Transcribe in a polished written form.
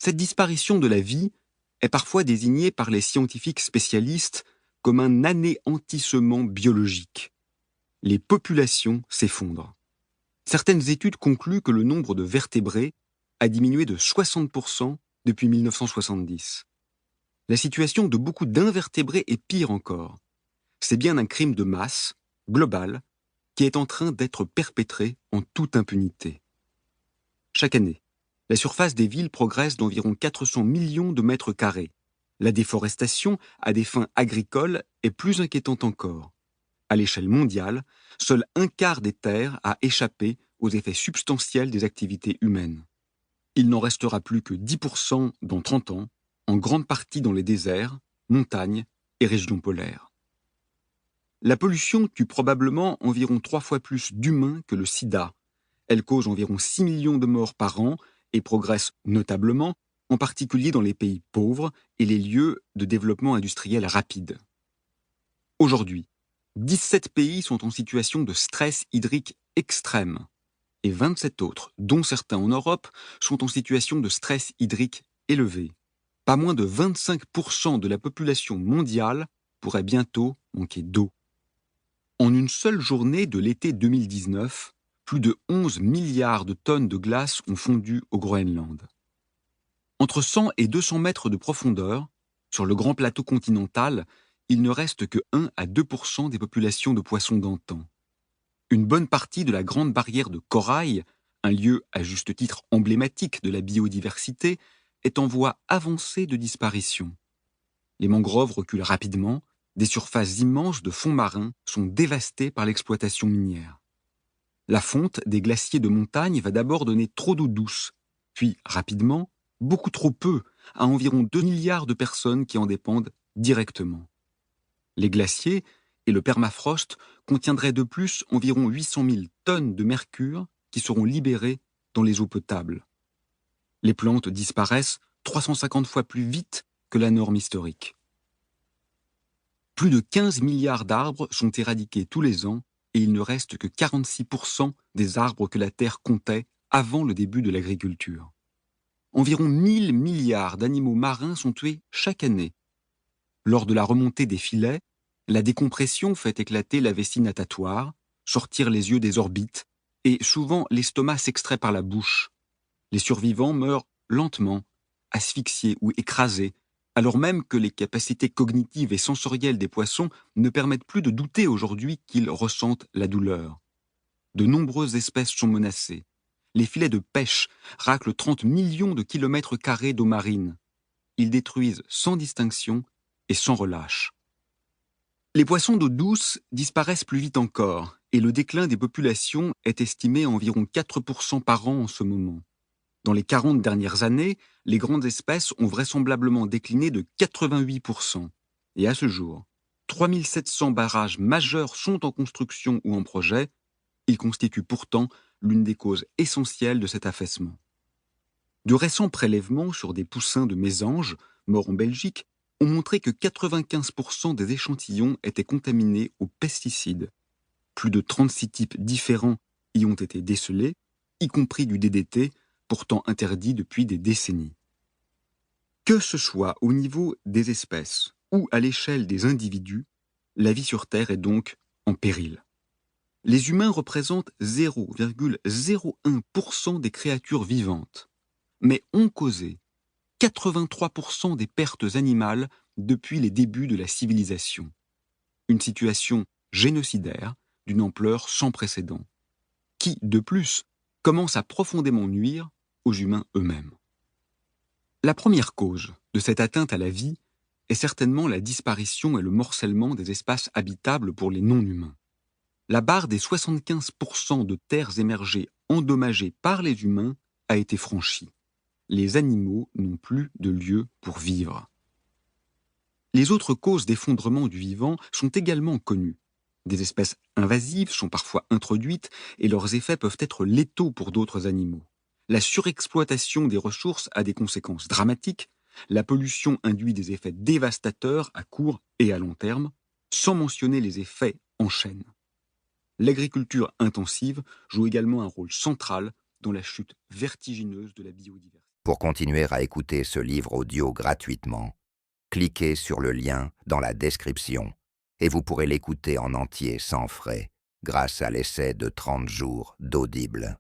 Cette disparition de la vie est parfois désignée par les scientifiques spécialistes comme un anéantissement biologique. Les populations s'effondrent. Certaines études concluent que le nombre de vertébrés a diminué de 60% depuis 1970. La situation de beaucoup d'invertébrés est pire encore. C'est bien un crime de masse, global, qui est en train d'être perpétré en toute impunité. Chaque année, la surface des villes progresse d'environ 400 millions de mètres carrés. La déforestation à des fins agricoles est plus inquiétante encore. À l'échelle mondiale, seul un quart des terres a échappé aux effets substantiels des activités humaines. Il n'en restera plus que 10% dans 30 ans, en grande partie dans les déserts, montagnes et régions polaires. La pollution tue probablement environ 3 fois plus d'humains que le sida. Elle cause environ 6 millions de morts par an et progresse notablement, en particulier dans les pays pauvres et les lieux de développement industriel rapide. Aujourd'hui, 17 pays sont en situation de stress hydrique extrême et 27 autres, dont certains en Europe, sont en situation de stress hydrique élevé. Pas moins de 25% de la population mondiale pourrait bientôt manquer d'eau. En une seule journée de l'été 2019, plus de 11 milliards de tonnes de glace ont fondu au Groenland. Entre 100 et 200 mètres de profondeur, sur le grand plateau continental, il ne reste que 1 à 2% des populations de poissons d'antan. Une bonne partie de la grande barrière de corail, un lieu à juste titre emblématique de la biodiversité, est en voie avancée de disparition. Les mangroves reculent rapidement, des surfaces immenses de fonds marins sont dévastées par l'exploitation minière. La fonte des glaciers de montagne va d'abord donner trop d'eau douce, puis rapidement, beaucoup trop peu, à environ 2 milliards de personnes qui en dépendent directement. Les glaciers et le permafrost contiendraient de plus environ 800 000 tonnes de mercure qui seront libérées dans les eaux potables. Les plantes disparaissent 350 fois plus vite que la norme historique. Plus de 15 milliards d'arbres sont éradiqués tous les ans et il ne reste que 46% des arbres que la Terre comptait avant le début de l'agriculture. Environ 1000 milliards d'animaux marins sont tués chaque année. Lors de la remontée des filets, la décompression fait éclater la vessie natatoire, sortir les yeux des orbites, et souvent l'estomac s'extrait par la bouche. Les survivants meurent lentement, asphyxiés ou écrasés, alors même que les capacités cognitives et sensorielles des poissons ne permettent plus de douter aujourd'hui qu'ils ressentent la douleur. De nombreuses espèces sont menacées. Les filets de pêche raclent 30 millions de kilomètres carrés d'eau marine. Ils détruisent sans distinction et sans relâche. Les poissons d'eau douce disparaissent plus vite encore, et le déclin des populations est estimé à environ 4% par an en ce moment. Dans les 40 dernières années, les grandes espèces ont vraisemblablement décliné de 88%. Et à ce jour, 3700 barrages majeurs sont en construction ou en projet. Ils constituent pourtant l'une des causes essentielles de cet affaissement. De récents prélèvements sur des poussins de mésanges, morts en Belgique, ont montré que 95% des échantillons étaient contaminés aux pesticides. Plus de 36 types différents y ont été décelés, y compris du DDT, pourtant interdit depuis des décennies. Que ce soit au niveau des espèces ou à l'échelle des individus, la vie sur Terre est donc en péril. Les humains représentent 0,01% des créatures vivantes, mais ont causé 83% des pertes animales depuis les débuts de la civilisation. Une situation génocidaire d'une ampleur sans précédent, qui, de plus, commence à profondément nuire aux humains eux-mêmes. La première cause de cette atteinte à la vie est certainement la disparition et le morcellement des espaces habitables pour les non-humains. La barre des 75% de terres émergées endommagées par les humains a été franchie. Les animaux n'ont plus de lieu pour vivre. Les autres causes d'effondrement du vivant sont également connues. Des espèces invasives sont parfois introduites et leurs effets peuvent être létaux pour d'autres animaux. La surexploitation des ressources a des conséquences dramatiques. La pollution induit des effets dévastateurs à court et à long terme, sans mentionner les effets en chaîne. L'agriculture intensive joue également un rôle central dans la chute vertigineuse de la biodiversité. Pour continuer à écouter ce livre audio gratuitement, cliquez sur le lien dans la description et vous pourrez l'écouter en entier sans frais grâce à l'essai de 30 jours d'Audible.